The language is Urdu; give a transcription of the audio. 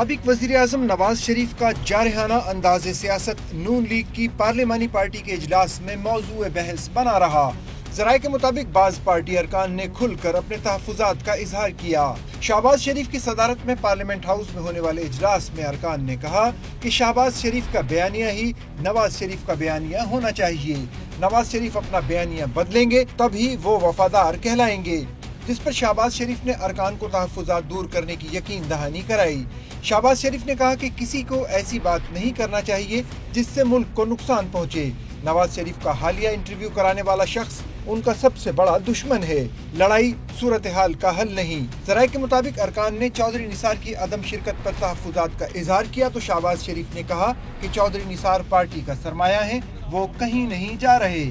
سابق وزیر اعظم نواز شریف کا جارحانہ انداز سیاست نون لیگ کی پارلیمانی پارٹی کے اجلاس میں موضوع بحث بنا رہا۔ ذرائع کے مطابق بعض پارٹی ارکان نے کھل کر اپنے تحفظات کا اظہار کیا۔ شہباز شریف کی صدارت میں پارلیمنٹ ہاؤس میں ہونے والے اجلاس میں ارکان نے کہا کہ شہباز شریف کا بیانیہ ہی نواز شریف کا بیانیہ ہونا چاہیے۔ نواز شریف اپنا بیانیہ بدلیں گے تب ہی وہ وفادار کہلائیں گے، جس پر شہباز شریف نے ارکان کو تحفظات دور کرنے کی یقین دہانی کرائی۔ شہباز شریف نے کہا کہ کسی کو ایسی بات نہیں کرنا چاہیے جس سے ملک کو نقصان پہنچے۔ نواز شریف کا حالیہ انٹرویو کرانے والا شخص ان کا سب سے بڑا دشمن ہے، لڑائی صورتحال کا حل نہیں۔ ذرائع کے مطابق ارکان نے چودھری نثار کی عدم شرکت پر تحفظات کا اظہار کیا تو شہباز شریف نے کہا کہ چودھری نثار پارٹی کا سرمایہ ہیں، وہ کہیں نہیں جا رہے۔